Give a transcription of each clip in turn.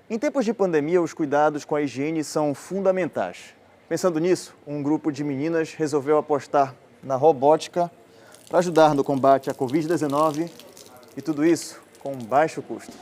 Em tempos de pandemia, os cuidados com a higiene são fundamentais. Pensando nisso, um grupo de meninas resolveu apostar na robótica para ajudar no combate à Covid-19 e tudo isso com baixo custo.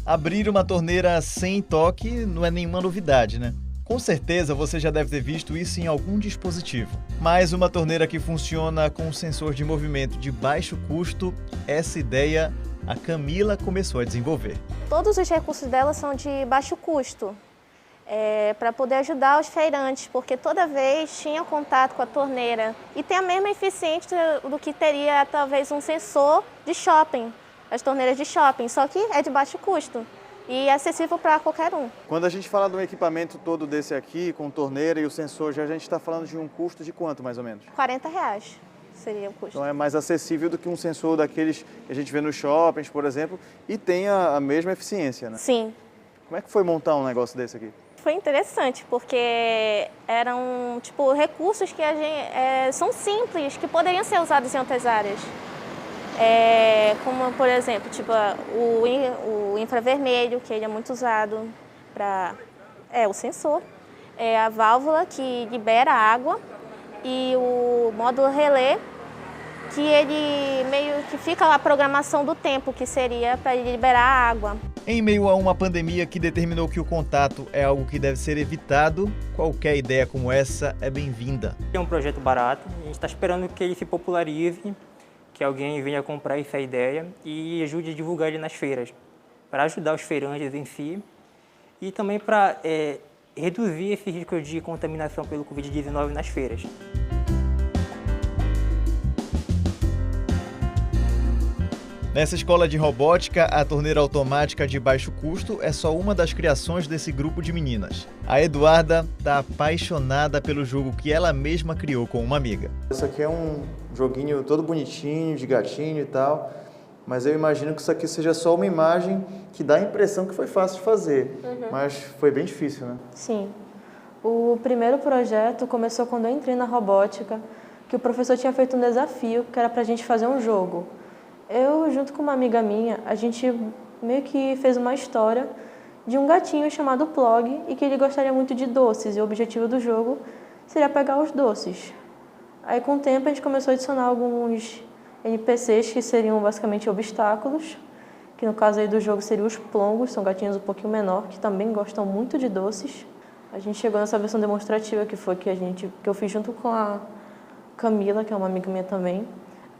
Abrir uma torneira sem toque não é nenhuma novidade, né? Com certeza você já deve ter visto isso em algum dispositivo. Mas uma torneira que funciona com um sensor de movimento de baixo custo, essa ideia a Camila começou a desenvolver. Todos os recursos dela são de baixo custo, para poder ajudar os feirantes, porque toda vez tinha contato com a torneira e tem a mesma eficiência do que teria talvez um sensor de shopping, as torneiras de shopping, só que é de baixo custo e é acessível para qualquer um. Quando a gente fala de um equipamento todo desse aqui, com torneira e o sensor, já a gente está falando de um custo de quanto mais ou menos? R$40 seria o custo. Então é mais acessível do que um sensor daqueles que a gente vê nos shoppings, por exemplo, e tem a mesma eficiência, né? Sim. Como é que foi montar um negócio desse aqui? Foi interessante, porque eram recursos que são simples, que poderiam ser usados em outras áreas. Como, por exemplo, o infravermelho, que ele é muito usado para o sensor, a válvula que libera água e o módulo relé, que ele meio que fica a programação do tempo, que seria para liberar a água. Em meio a uma pandemia que determinou que o contato é algo que deve ser evitado, qualquer ideia como essa é bem-vinda. É um projeto barato, a gente está esperando que ele se popularize, que alguém venha comprar essa ideia e ajude a divulgar ele nas feiras, para ajudar os feirantes em si e também para reduzir esse risco de contaminação pelo Covid-19 nas feiras. Nessa escola de robótica, a torneira automática de baixo custo é só uma das criações desse grupo de meninas. A Eduarda está apaixonada pelo jogo que ela mesma criou com uma amiga. Isso aqui é um joguinho todo bonitinho, de gatinho e tal, mas eu imagino que isso aqui seja só uma imagem que dá a impressão que foi fácil de fazer, mas foi bem difícil, né? Sim. O primeiro projeto começou quando eu entrei na robótica, que o professor tinha feito um desafio, que era para a gente fazer um jogo. Eu, junto com uma amiga minha, a gente meio que fez uma história de um gatinho chamado Plog e que ele gostaria muito de doces e o objetivo do jogo seria pegar os doces. Aí, com o tempo, a gente começou a adicionar alguns NPCs que seriam basicamente obstáculos, que no caso aí do jogo seriam os plongos, são gatinhos um pouquinho menor, que também gostam muito de doces. A gente chegou nessa versão demonstrativa que foi que eu fiz junto com a Camila, que é uma amiga minha também.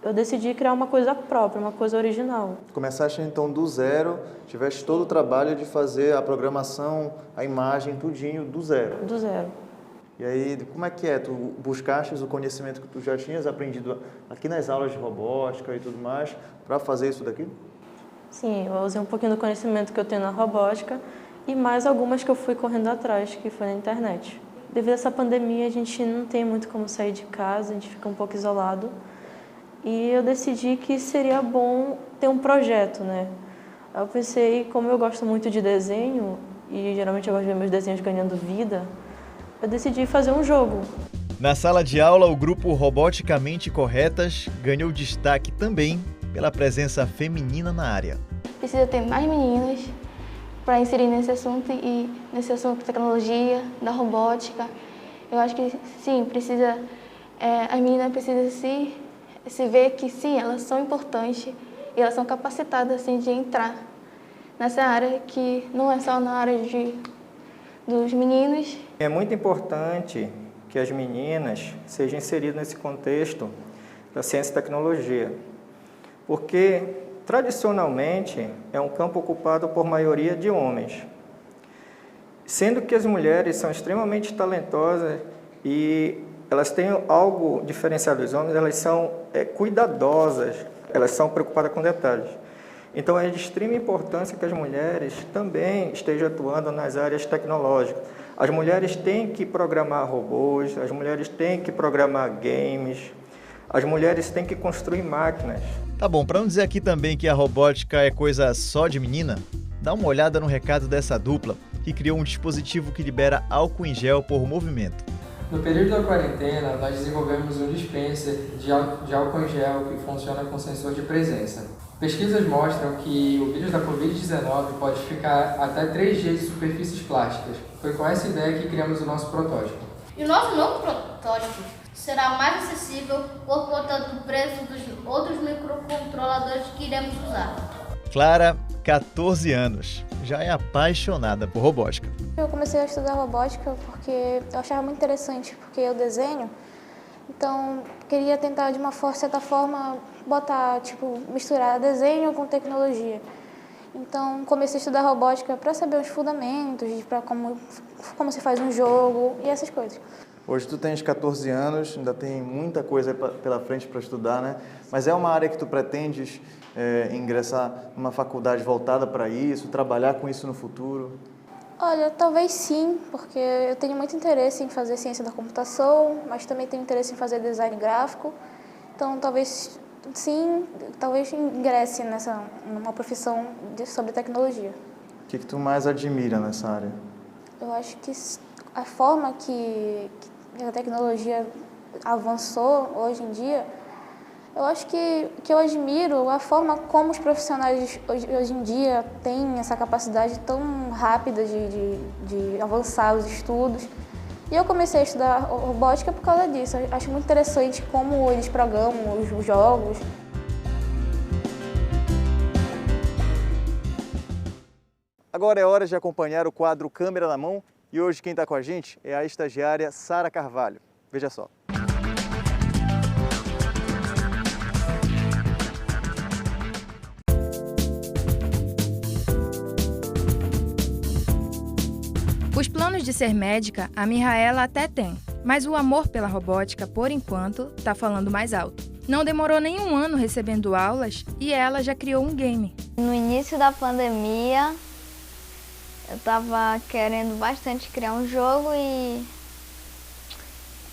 Eu decidi criar uma coisa própria, uma coisa original. Começaste então do zero, tiveste todo o trabalho de fazer a programação, a imagem, tudinho do zero. Do zero. E aí, como é que é? Tu buscaste o conhecimento que tu já tinhas aprendido aqui nas aulas de robótica e tudo mais, para fazer isso daqui? Sim, eu usei um pouquinho do conhecimento que eu tenho na robótica e mais algumas que eu fui correndo atrás, que foi na internet. Devido a essa pandemia, a gente não tem muito como sair de casa, a gente fica um pouco isolado. E eu decidi que seria bom ter um projeto, né? Aí eu pensei, como eu gosto muito de desenho, e geralmente eu gosto de ver meus desenhos ganhando vida, eu decidi fazer um jogo. Na sala de aula, o grupo Roboticamente Corretas ganhou destaque também pela presença feminina na área. Precisa ter mais meninas para inserir nesse assunto e nesse assunto de tecnologia, da robótica. Eu acho que sim, precisa, as meninas precisam se ver que sim, elas são importantes e elas são capacitadas assim, de entrar nessa área que não é só na área dos meninos. É muito importante que as meninas sejam inseridas nesse contexto da ciência e tecnologia, porque tradicionalmente é um campo ocupado por maioria de homens, sendo que as mulheres são extremamente talentosas e elas têm algo diferenciado dos homens, elas são cuidadosas, elas são preocupadas com detalhes. Então é de extrema importância que as mulheres também estejam atuando nas áreas tecnológicas. As mulheres têm que programar robôs, as mulheres têm que programar games, as mulheres têm que construir máquinas. Tá bom, para não dizer aqui também que a robótica é coisa só de menina, dá uma olhada no recado dessa dupla que criou um dispositivo que libera álcool em gel por movimento. No período da quarentena, nós desenvolvemos um dispenser de álcool em gel que funciona com sensor de presença. Pesquisas mostram que o vírus da Covid-19 pode ficar até 3 dias de superfícies plásticas. Foi com essa ideia que criamos o nosso protótipo. E o nosso novo protótipo será mais acessível por conta do preço dos outros microcontroladores que iremos usar. Clara, 14 anos, já é apaixonada por robótica. Eu comecei a estudar robótica porque eu achava muito interessante, porque eu desenho, então queria tentar de uma certa forma botar, misturar desenho com tecnologia. Então comecei a estudar robótica para saber os fundamentos, para como se faz um jogo e essas coisas. Hoje tu tens 14 anos, ainda tem muita coisa pela frente para estudar, né? Mas é uma área que tu pretendes ingressar numa faculdade voltada para isso, trabalhar com isso no futuro? Olha, talvez sim, porque eu tenho muito interesse em fazer ciência da computação, mas também tenho interesse em fazer design gráfico. Então, talvez sim, talvez ingresse numa profissão sobre tecnologia. O que tu mais admira nessa área? Eu acho que a forma que a tecnologia avançou hoje em dia, eu acho que eu admiro a forma como os profissionais hoje em dia têm essa capacidade tão rápida de avançar os estudos. E eu comecei a estudar robótica por causa disso. Eu acho muito interessante como eles programam os jogos. Agora é hora de acompanhar o quadro Câmera na Mão e hoje quem está com a gente é a estagiária Sara Carvalho. Veja só. Os planos de ser médica, a Mihaela até tem, mas o amor pela robótica, por enquanto, está falando mais alto. Não demorou nem um ano recebendo aulas e ela já criou um game. No início da pandemia, eu estava querendo bastante criar um jogo e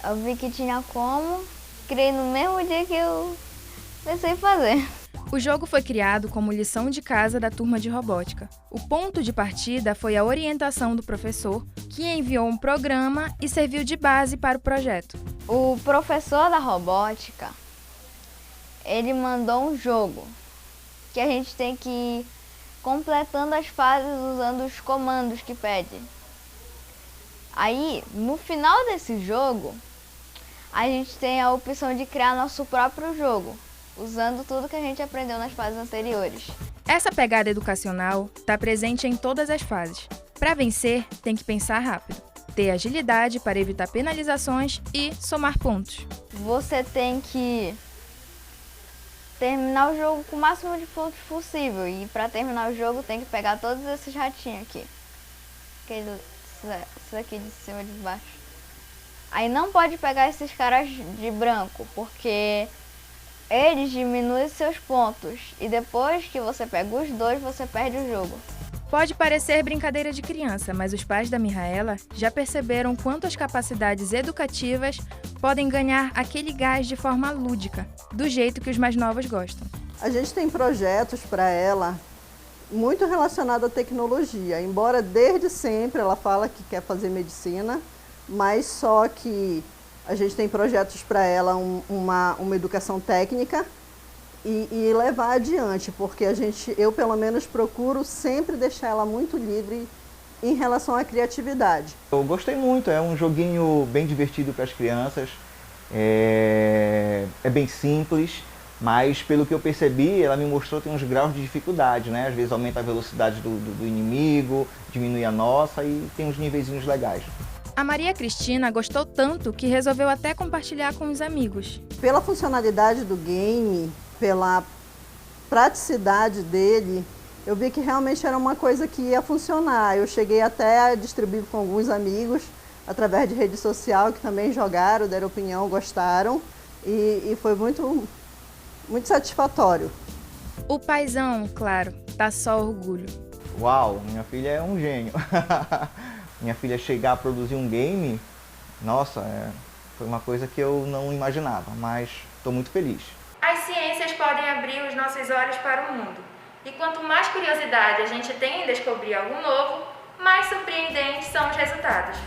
eu vi que tinha como. Criei no mesmo dia que eu pensei em fazer. O jogo foi criado como lição de casa da turma de robótica. O ponto de partida foi a orientação do professor, que enviou um programa e serviu de base para o projeto. O professor da robótica, ele mandou um jogo que a gente tem que ir completando as fases usando os comandos que pede. Aí, no final desse jogo, a gente tem a opção de criar nosso próprio jogo, usando tudo que a gente aprendeu nas fases anteriores. Essa pegada educacional está presente em todas as fases. Para vencer, tem que pensar rápido, ter agilidade para evitar penalizações e somar pontos. Você tem que terminar o jogo com o máximo de pontos possível. E para terminar o jogo tem que pegar todos esses ratinhos aqui. Esses aqui de cima e de baixo. Aí não pode pegar esses caras de branco, porque eles diminuem seus pontos. E depois que você pega os dois, você perde o jogo. Pode parecer brincadeira de criança, mas os pais da Mihaela já perceberam quanto as capacidades educativas podem ganhar aquele gás de forma lúdica, do jeito que os mais novos gostam. A gente tem projetos para ela muito relacionados à tecnologia, embora desde sempre ela fala que quer fazer medicina, mas só que a gente tem projetos para ela, uma educação técnica e levar adiante, porque eu pelo menos procuro sempre deixar ela muito livre em relação à criatividade. Eu gostei muito, é um joguinho bem divertido para as crianças, é bem simples, mas pelo que eu percebi, ela me mostrou que tem uns graus de dificuldade, né? Às vezes aumenta a velocidade do inimigo, diminui a nossa e tem uns nivezinhos legais. A Maria Cristina gostou tanto que resolveu até compartilhar com os amigos. Pela funcionalidade do game, pela praticidade dele, eu vi que realmente era uma coisa que ia funcionar. Eu cheguei até a distribuir com alguns amigos, através de rede social, que também jogaram, deram opinião, gostaram, e foi muito satisfatório. O paizão, claro, tá só orgulho. Uau, minha filha é um gênio. Minha filha chegar a produzir um game, nossa, foi uma coisa que eu não imaginava, mas estou muito feliz. As ciências podem abrir os nossos olhos para o mundo. E quanto mais curiosidade a gente tem em descobrir algo novo, mais surpreendentes são os resultados.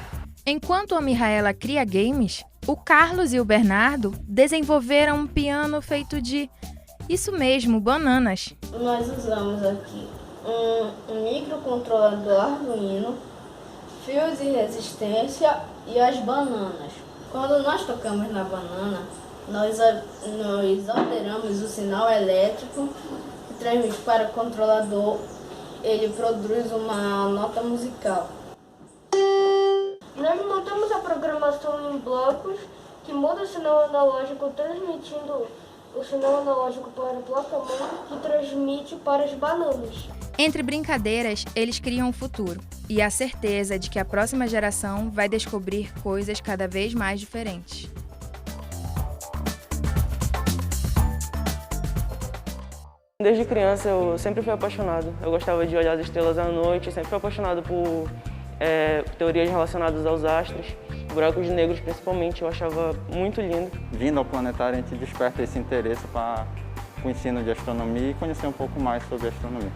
Enquanto a Mihaela cria games, o Carlos e o Bernardo desenvolveram um piano feito de Isso mesmo, bananas. Nós usamos aqui um microcontrolador Arduino, fios de resistência e as bananas. Quando nós tocamos na banana, nós alteramos o sinal elétrico que transmite para o controlador. Ele produz uma nota musical. Nós montamos a programação em blocos que muda o sinal analógico, transmitindo o sinal analógico para a placa-mãe, que transmite para as bananas. Entre brincadeiras, eles criam o futuro e a certeza de que a próxima geração vai descobrir coisas cada vez mais diferentes. Desde criança eu sempre fui apaixonado. Eu gostava de olhar as estrelas à noite, sempre fui apaixonado por teorias relacionadas aos astros, buracos negros principalmente, eu achava muito lindo. Vindo ao planetário, a gente desperta esse interesse para o ensino de astronomia e conhecer um pouco mais sobre astronomia.